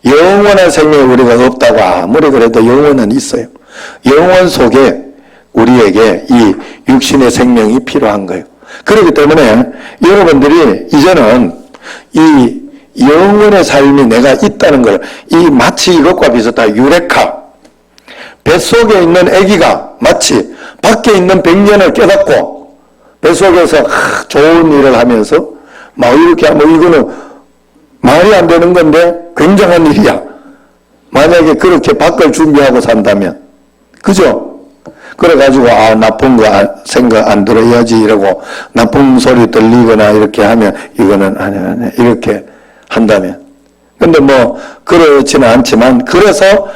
영원한 생명이 우리가 없다고 아무리 그래도 영혼은 있어요. 영혼 속에 우리에게 이 육신의 생명이 필요한 거예요. 그렇기 때문에 여러분들이 이제는 이 영혼의 삶이 내가 있다는 걸, 이 마치 이것과 비슷한 유레카, 뱃속에 있는 아기가 마치 밖에 있는 100년을 깨닫고 뱃속에서 좋은 일을 하면서 막 이렇게 하면 이거는 말이 안 되는 건데 굉장한 일이야. 만약에 그렇게 밖을 준비하고 산다면. 그죠? 그래가지고 나쁜 거 생각 안 들어야지 이러고 나쁜 소리 들리거나 이렇게 하면 이거는 아니 이렇게 한다면. 근데 뭐 그렇지는 않지만 그래서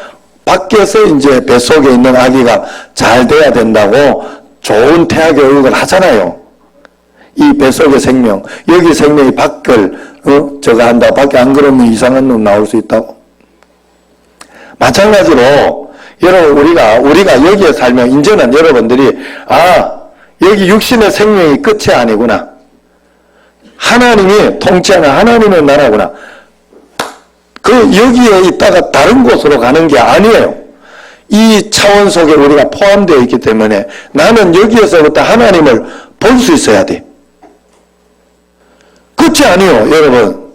밖에서 이제 뱃속에 있는 아기가 잘 돼야 된다고 좋은 태아 교육을 하잖아요. 이 뱃속의 생명, 여기 생명이 밖을 저거 한다. 밖에 안 그러면 이상한 놈 나올 수 있다고. 마찬가지로 여러분, 우리가 여기에 살면, 이제는 여러분들이, 여기 육신의 생명이 끝이 아니구나. 하나님이 통치하는 하나님의 나라구나. 여기에 있다가 다른 곳으로 가는 게 아니에요. 이 차원 속에 우리가 포함되어 있기 때문에 나는 여기에서부터 하나님을 볼 수 있어야 돼. 끝이 아니에요, 여러분.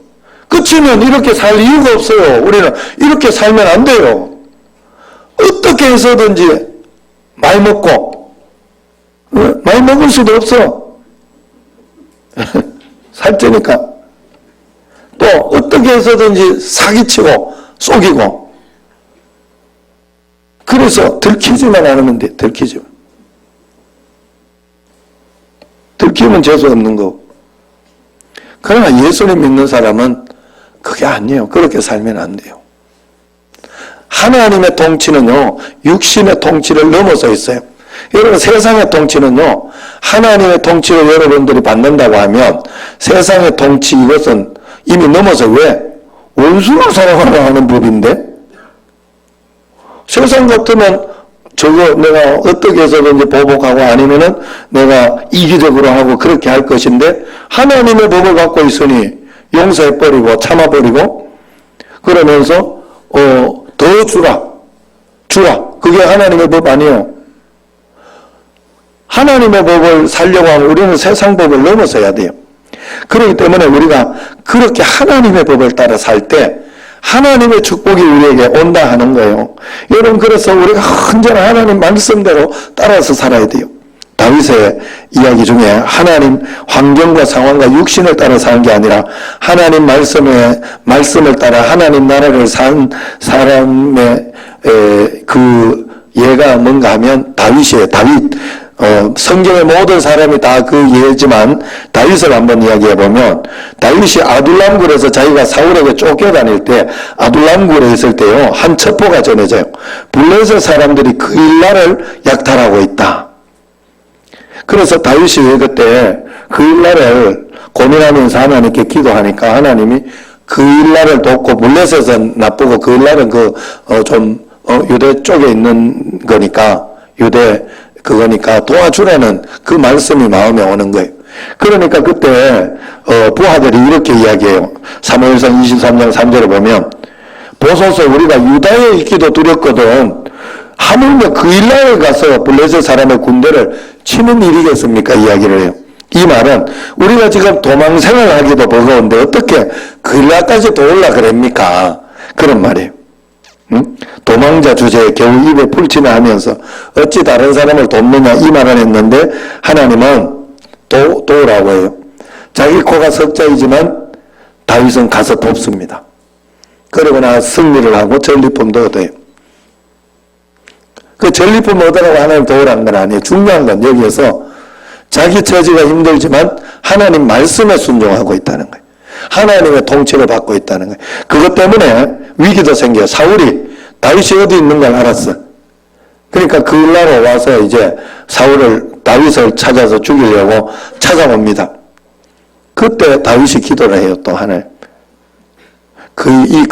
끝이면 이렇게 살 이유가 없어요. 우리는 이렇게 살면 안 돼요. 어떻게 해서든지 많이 먹고, 많이 먹을 수도 없어. 살찌니까. 또 어떻게 해서든지 사기치고 속이고. 그래서 들키지만 않으면 돼. 들키지만. 들키면 재수 없는 거고. 그러나 예수님 믿는 사람은 그게 아니에요. 그렇게 살면 안 돼요. 하나님의 통치는요, 육신의 통치를 넘어서 있어요. 여러분, 세상의 통치는요, 하나님의 통치를 여러분들이 받는다고 하면 세상의 통치 이것은 이미 넘어서 왜? 원수를 사랑하라 하는 법인데? 세상 같으면 저거 내가 어떻게 해서든지 보복하고 아니면은 내가 이기적으로 하고 그렇게 할 것인데 하나님의 법을 갖고 있으니 용서해버리고 참아버리고 그러면서 더 주라. 그게 하나님의 법 아니에요. 하나님의 법을 살려고 하면 우리는 세상 법을 넘어서야 돼요. 그렇기 때문에 우리가 그렇게 하나님의 법을 따라 살 때 하나님의 축복이 우리에게 온다 하는 거예요. 여러분, 그래서 우리가 언제나 하나님 말씀대로 따라서 살아야 돼요. 다윗의 이야기 중에 하나님 환경과 상황과 육신을 따라 사는 게 아니라 하나님 말씀을 따라 하나님 나라를 산 사람의 그 예가 뭔가 하면 다윗이에요. 다윗. 성경의 모든 사람이 다 그 예지만 다윗을 한번 이야기해 보면 다윗이 아둘람굴에서 자기가 사울에게 쫓겨다닐 때 아둘람굴에 있을 때요 한 첩보가 전해져요. 블레셋 사람들이 그 일날을 약탈하고 있다. 그래서 다윗이 그때 그 일날을 고민하면서 하나님께 기도하니까 하나님이 그 일날을 돕고 블레셋은 나쁘고 그 일날은 유대 쪽에 있는 거니까 그거니까 도와주라는 그 말씀이 마음에 오는 거예요. 그러니까 그때 부하들이 이렇게 이야기해요. 사무엘상 23장 3절에 보면 보소서 우리가 유다에 있기도 두렵거든 하물며 그 일날에 가서 블레셋 사람의 군대를 치는 일이겠습니까? 이야기를 해요. 이 말은 우리가 지금 도망 생활하기도 버거운데 어떻게 그 일날까지 더 올라 그럽니까? 그런 말이에요. 도망자 주제에 겨우 입에 풀치나 하면서 어찌 다른 사람을 돕느냐 이 말을 했는데 하나님은 도우라고 해요. 자기 코가 석자이지만 다윗은 가서 돕습니다. 그러거나 승리를 하고 전리품도 얻어요. 그 전리품 얻으라고 하나님 도우라는 건 아니에요. 중요한 건 여기에서 자기 처지가 힘들지만 하나님 말씀에 순종하고 있다는 거예요. 하나님의 통치를 받고 있다는 거예요. 그것 때문에 위기도 생겨요. 사울이 다윗이 어디 있는 걸 알았어. 그러니까 그 일나로 와서 이제 다윗을 찾아서 죽이려고 찾아옵니다. 그때 다윗이 기도를 해요. 또 하나님. 그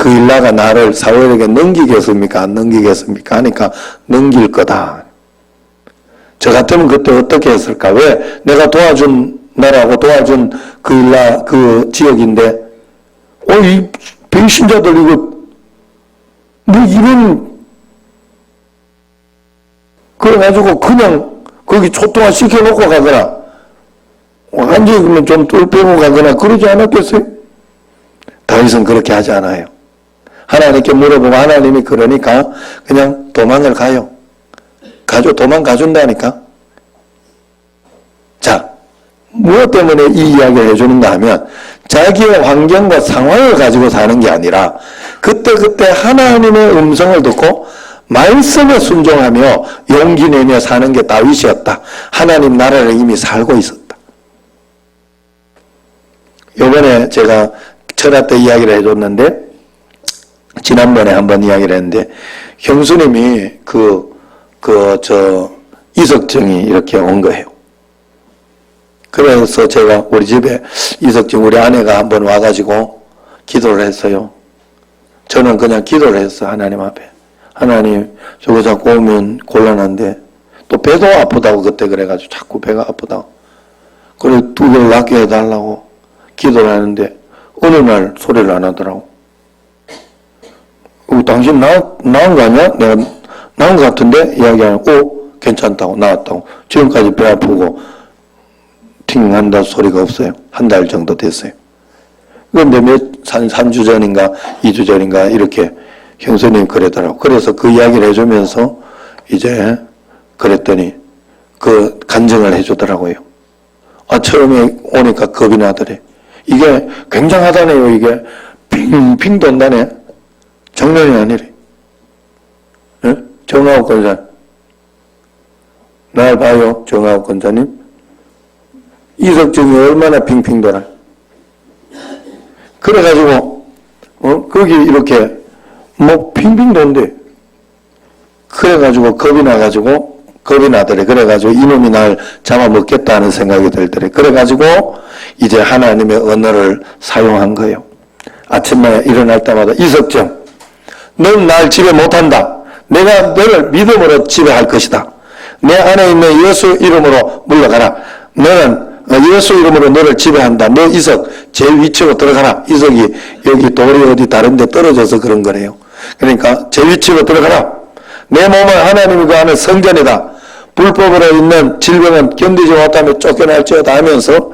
일나가 나를 사울에게 넘기겠습니까? 안 넘기겠습니까? 하니까 넘길 거다. 저 같으면 그때 어떻게 했을까? 왜 내가 도와준 나라고 도와준 그 일나 그 지역인데 이 배신자들 이거 그래가지고 그냥 거기 초통화 시켜놓고 가거나 완전히 그러면 좀 뚫 빼고 가거나 그러지 않았겠어요? 다윗은 그렇게 하지 않아요. 하나님께 물어보고 하나님이 그러니까 그냥 도망을 가요. 도망가준다니까. 자, 무엇 때문에 이 이야기를 해주는가 하면 자기의 환경과 상황을 가지고 사는 게 아니라 그때 하나님의 음성을 듣고 말씀에 순종하며 용기 내며 사는 게 다윗이었다. 하나님 나라를 이미 살고 있었다. 이번에 제가 철학 때 이야기를 해줬는데 지난번에 한번 이야기를 했는데 형수님이 이석증이 이렇게 온 거예요. 그래서 제가 우리 집에 이석증 우리 아내가 한번 와가지고 기도를 했어요. 저는 그냥 기도를 했어. 하나님 앞에. 하나님 저거 자꾸 오면 곤란한데 또 배도 아프다고 그때 그래가지고 자꾸 배가 아프다고 그래 두 개를 낫게 해달라고 기도를 하는데 어느 날 소리를 안 하더라고. 당신 나은 거 아니야? 내가 나은 거 같은데? 이야기하고 괜찮다고 나았다고. 지금까지 배 아프고 팅 한다 소리가 없어요. 한 달 정도 됐어요. 그런데 한 3주 전인가 2주 전인가 이렇게 형수님 그러더라고. 그래서 그 이야기를 해주면서 이제 그랬더니 그 간증을 해주더라고요. 처음에 오니까 겁이 나더래. 이게 굉장하다네요. 이게 핑 돈다네. 장난이 아니래. 예? 정하욱 권사. 날 봐요. 정하욱 권사님. 이석증이 얼마나 핑핑 돌아. 그래가지고 거기 이렇게 핑핑 돈대. 그래가지고 겁이 나더래. 그래가지고 이놈이 날 잡아먹겠다는 생각이 들더래. 그래가지고 이제 하나님의 언어를 사용한 거예요. 아침에 일어날 때마다 이석정, 넌 날 지배 못한다. 내가 너를 믿음으로 지배할 것이다. 내 안에 있는 예수 이름으로 물러가라. 너는 예수 이름으로 너를 지배한다. 너 이석 제 위치로 들어가라. 이석이 여기 돌이 어디 다른 데 떨어져서 그런 거래요. 그러니까 제 위치로 들어가라. 내 몸은 하나님이 그 안에 성전이다. 불법으로 있는 질병은 견디지 못하며 쫓겨날지어다 하면서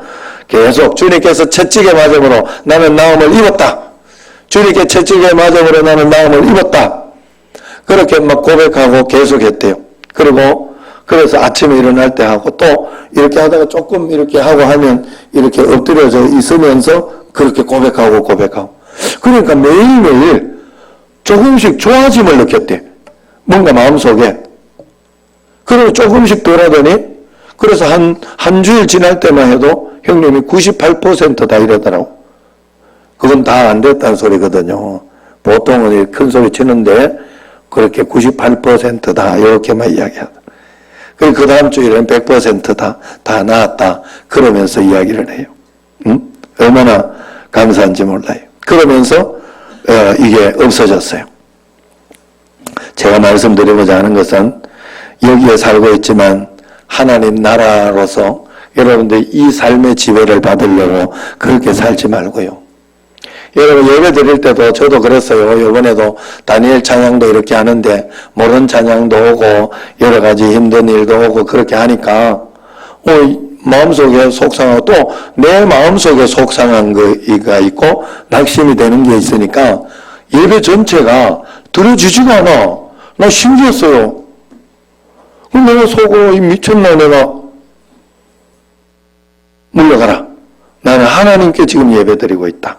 계속 주님께서 채찍의 맞음으로 나는 나음을 입었다. 주님께 채찍의 맞음으로 나는 나음을 입었다. 그렇게 막 고백하고 계속했대요. 그리고 그래서 아침에 일어날 때 하고 또 이렇게 하다가 조금 이렇게 하고 하면 이렇게 엎드려져 있으면서 그렇게 고백하고 그러니까 매일매일 조금씩 좋아짐을 느꼈대. 뭔가 마음속에. 그리고 조금씩 덜하더니 그래서 한 주일 지날 때만 해도 형님이 98%다 이러더라고. 그건 다 안 됐다는 소리거든요. 보통은 큰 소리 치는데 그렇게 98%다 이렇게만 이야기하다. 그 다음 주일엔 100%다. 다 나았다. 그러면서 이야기를 해요. 얼마나 감사한지 몰라요. 그러면서 이게 없어졌어요. 제가 말씀드리고자 하는 것은 여기에 살고 있지만 하나님 나라로서 여러분들 이 삶의 지배를 받으려고 그렇게 살지 말고요. 여러분 예배 드릴 때도 저도 그랬어요. 이번에도 다니엘 찬양도 이렇게 하는데 모른 찬양도 오고 여러 가지 힘든 일도 오고 그렇게 하니까 마음속에 속상하고 또 내 마음속에 속상한 거가 있고 낙심이 되는 게 있으니까 예배 전체가 들어주지가 않아. 나 신기했어요. 그럼 내가 속으로 미쳤나 내가. 물러가라. 나는 하나님께 지금 예배 드리고 있다.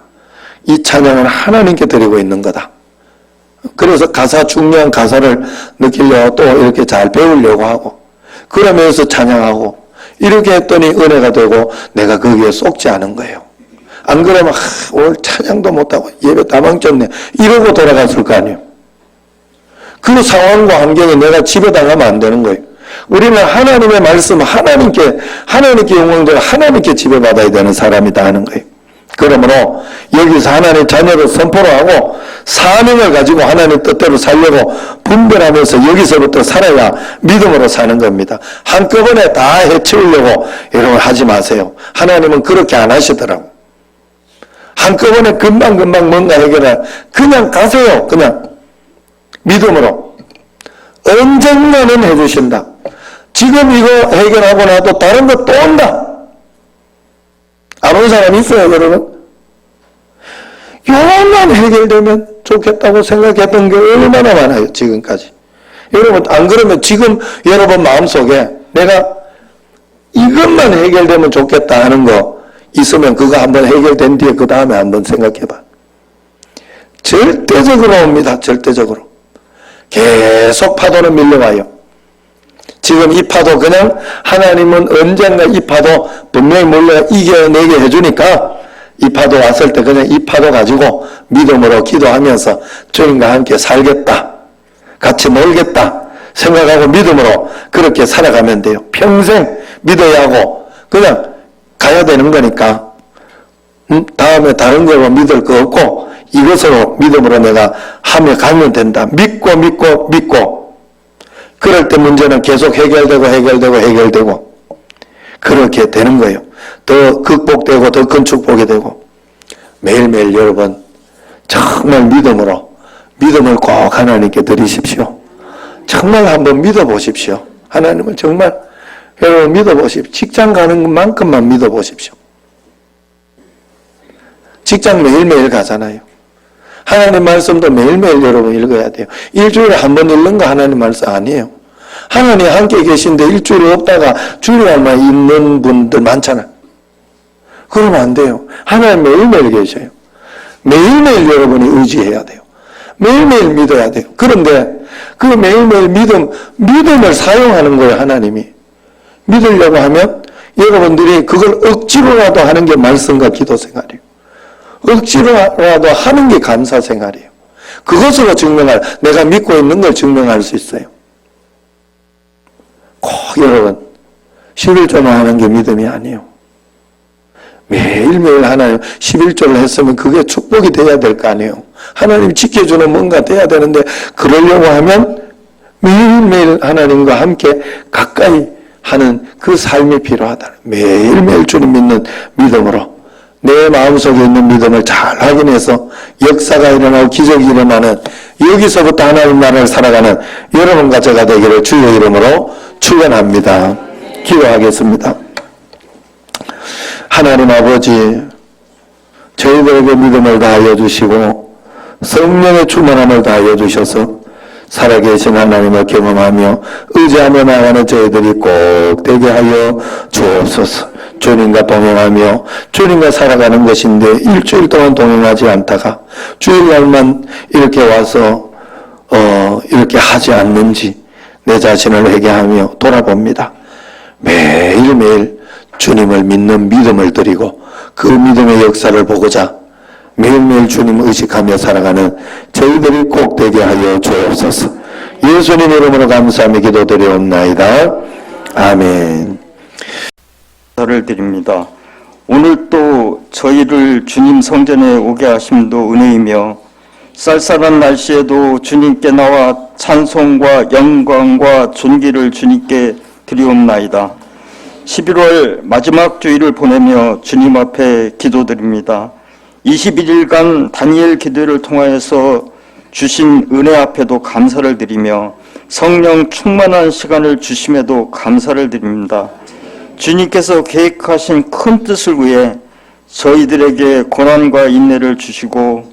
이 찬양은 하나님께 드리고 있는 거다. 그래서 중요한 가사를 느끼려고 또 이렇게 잘 배우려고 하고 그러면서 찬양하고 이렇게 했더니 은혜가 되고 내가 거기에 쏙지 않은 거예요. 안 그러면 오늘 찬양도 못하고 예배 다 망쳤네 이러고 돌아갔을 거 아니에요. 그 상황과 환경에 내가 지배당하면 안 되는 거예요. 우리는 하나님의 말씀 하나님께 영광되고 하나님께 지배받아야 되는 사람이다 하는 거예요. 그러므로 여기서 하나님의 자녀를 선포를 하고 사명을 가지고 하나님 뜻대로 살려고 분별하면서 여기서부터 살아야 믿음으로 사는 겁니다. 한꺼번에 다 해치우려고 여러분 하지 마세요. 하나님은 그렇게 안 하시더라고. 한꺼번에 금방 뭔가 해결해. 그냥 가세요. 그냥 믿음으로. 언젠가는 해주신다. 지금 이거 해결하고 나도 다른 거 또 온다. 안 온 사람 있어요, 여러분? 요것만 해결되면 좋겠다고 생각했던 게 얼마나 많아요, 지금까지. 여러분, 안 그러면 지금 여러분 마음속에 내가 이것만 해결되면 좋겠다 하는 거 있으면 그거 한번 해결된 뒤에 그 다음에 한번 생각해봐. 절대적으로 옵니다, 절대적으로. 계속 파도는 밀려와요. 지금 이 파도 그냥 하나님은 언젠가 이 파도 분명히 몰래 이겨내게 해주니까 이 파도 왔을 때 그냥 이 파도 가지고 믿음으로 기도하면서 주님과 함께 살겠다. 같이 놀겠다. 생각하고 믿음으로 그렇게 살아가면 돼요. 평생 믿어야 하고 그냥 가야 되는 거니까 다음에 다른 걸로 믿을 거 없고 이것으로 믿음으로 내가 하며 가면 된다. 믿고 믿고 그럴 때 문제는 계속 해결되고 그렇게 되는 거예요. 더 극복되고 더 큰 축복이 되고 매일매일 여러분 정말 믿음을 꼭 하나님께 드리십시오. 정말 한번 믿어보십시오. 하나님을 정말 여러분 믿어보십시오. 직장 가는 것만큼만 믿어보십시오. 직장 매일매일 가잖아요. 하나님 말씀도 매일매일 여러분 읽어야 돼요. 일주일에 한 번 읽는 거 하나님 말씀 아니에요. 하나님 함께 계신데 일주일에 없다가 주일날만 있는 분들 많잖아요. 그러면 안 돼요. 하나님 매일매일 계셔요. 매일매일 여러분이 의지해야 돼요. 매일매일 믿어야 돼요. 그런데 그 매일매일 믿음을 사용하는 거예요. 하나님이. 믿으려고 하면 여러분들이 그걸 억지로라도 하는 게 말씀과 기도 생활이에요. 억지로라도 하는 게 감사 생활이에요. 그것으로 내가 믿고 있는 걸 증명할 수 있어요. 꼭 여러분 11조만 하는 게 믿음이 아니에요. 매일매일 하나님 11조를 했으면 그게 축복이 돼야 될 거 아니에요. 하나님 지켜주는 뭔가 돼야 되는데 그러려고 하면 매일매일 하나님과 함께 가까이 하는 그 삶이 필요하다. 매일매일 주님 믿는 믿음으로 내 마음속에 있는 믿음을 잘 확인해서 역사가 일어나고 기적이 일어나는 여기서부터 하나님 나라를 살아가는 여러분과 제가 되기를 주의 이름으로 축원합니다. 기도하겠습니다. 하나님 아버지, 저희들에게 믿음을 다하여 주시고 성령의 충만함을 다하여 주셔서 살아계신 하나님을 경험하며 의지하며 나가는 저희들이 꼭 되게 하여 주옵소서. 주님과 동행하며 주님과 살아가는 것인데 일주일 동안 동행하지 않다가 주일날만 이렇게 와서 이렇게 하지 않는지 내 자신을 회개하며 돌아봅니다. 매일매일 주님을 믿는 믿음을 드리고 그 믿음의 역사를 보고자 매일매일 주님을 의식하며 살아가는 저희들이 꼭 되게 하여 주옵소서. 예수님 이름으로 감사하며 기도드리옵나이다. 아멘. 감사를 드립니다. 오늘 또 저희를 주님 성전에 오게 하심도 은혜이며 쌀쌀한 날씨에도 주님께 나와 찬송과 영광과 존귀를 주님께 드리옵나이다. 11월 마지막 주일을 보내며 주님 앞에 기도드립니다. 21일간 다니엘 기도를 통하여서 주신 은혜 앞에도 감사를 드리며 성령 충만한 시간을 주심에도 감사를 드립니다. 주님께서 계획하신 큰 뜻을 위해 저희들에게 고난과 인내를 주시고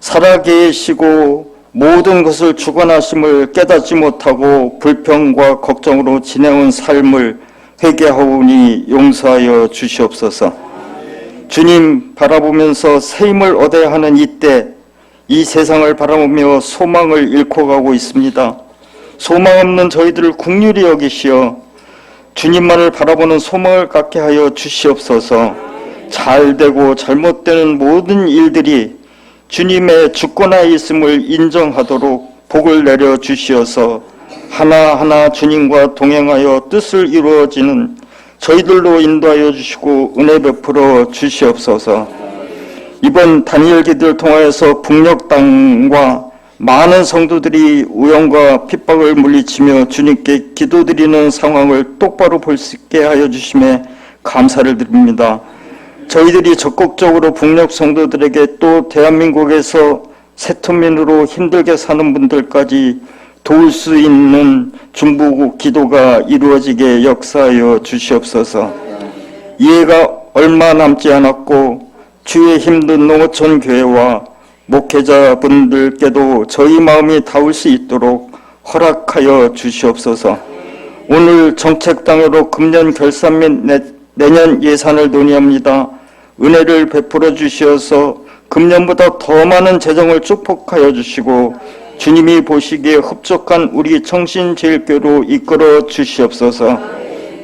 살아계시고 모든 것을 주관하심을 깨닫지 못하고 불평과 걱정으로 지내온 삶을 회개하오니 용서하여 주시옵소서. 주님 바라보면서 새 힘을 얻어야 하는 이때 이 세상을 바라보며 소망을 잃고 가고 있습니다. 소망 없는 저희들을 긍휼히 여기시어 주님만을 바라보는 소망을 갖게 하여 주시옵소서. 잘되고 잘못되는 모든 일들이 주님의 주권하에 있음을 인정하도록 복을 내려 주시어서 하나하나 주님과 동행하여 뜻을 이루어지는 저희들로 인도하여 주시고 은혜 베풀어 주시옵소서. 이번 다니엘 기도를 통하여서 북녘 땅과 많은 성도들이 우영과 핍박을 물리치며 주님께 기도드리는 상황을 똑바로 볼 수 있게 하여 주심에 감사를 드립니다. 저희들이 적극적으로 북녘 성도들에게 또 대한민국에서 세토민으로 힘들게 사는 분들까지 도울 수 있는 중보 기도가 이루어지게 역사하여 주시옵소서. 이해가 얼마 남지 않았고 주의 힘든 농어촌 교회와 목회자분들께도 저희 마음이 닿을 수 있도록 허락하여 주시옵소서. 오늘 정책당으로 금년 결산 및 내년 예산을 논의합니다. 은혜를 베풀어 주시어서 금년보다 더 많은 재정을 축복하여 주시고 주님이 보시기에 흡족한 우리 청신제일교로 이끌어 주시옵소서.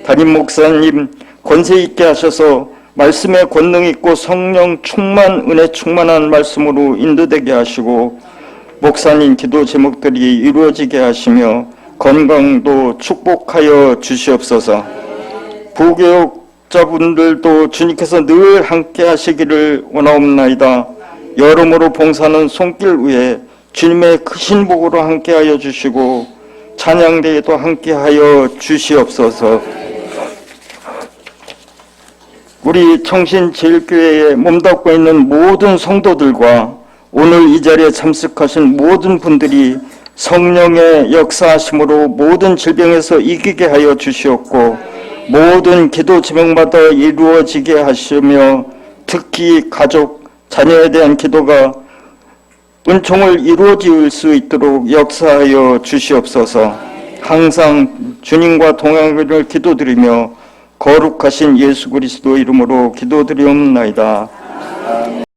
담임 목사님 권세 있게 하셔서 말씀의 권능 있고 성령 충만 은혜 충만한 말씀으로 인도되게 하시고 목사님 기도 제목들이 이루어지게 하시며 건강도 축복하여 주시옵소서. 부교육자분들도 주님께서 늘 함께 하시기를 원하옵나이다. 여러모로 봉사하는 손길 위에 주님의 크신 복으로 함께하여 주시고 찬양대에도 함께하여 주시옵소서. 우리 청신제일교회에 몸담고 있는 모든 성도들과 오늘 이 자리에 참석하신 모든 분들이 성령의 역사하심으로 모든 질병에서 이기게 하여 주시옵고 모든 기도 제목마다 이루어지게 하시며 특히 가족, 자녀에 대한 기도가 은총을 이루어질 수 있도록 역사하여 주시옵소서. 항상 주님과 동행을 기도드리며 거룩하신 예수 그리스도 이름으로 기도드리옵나이다.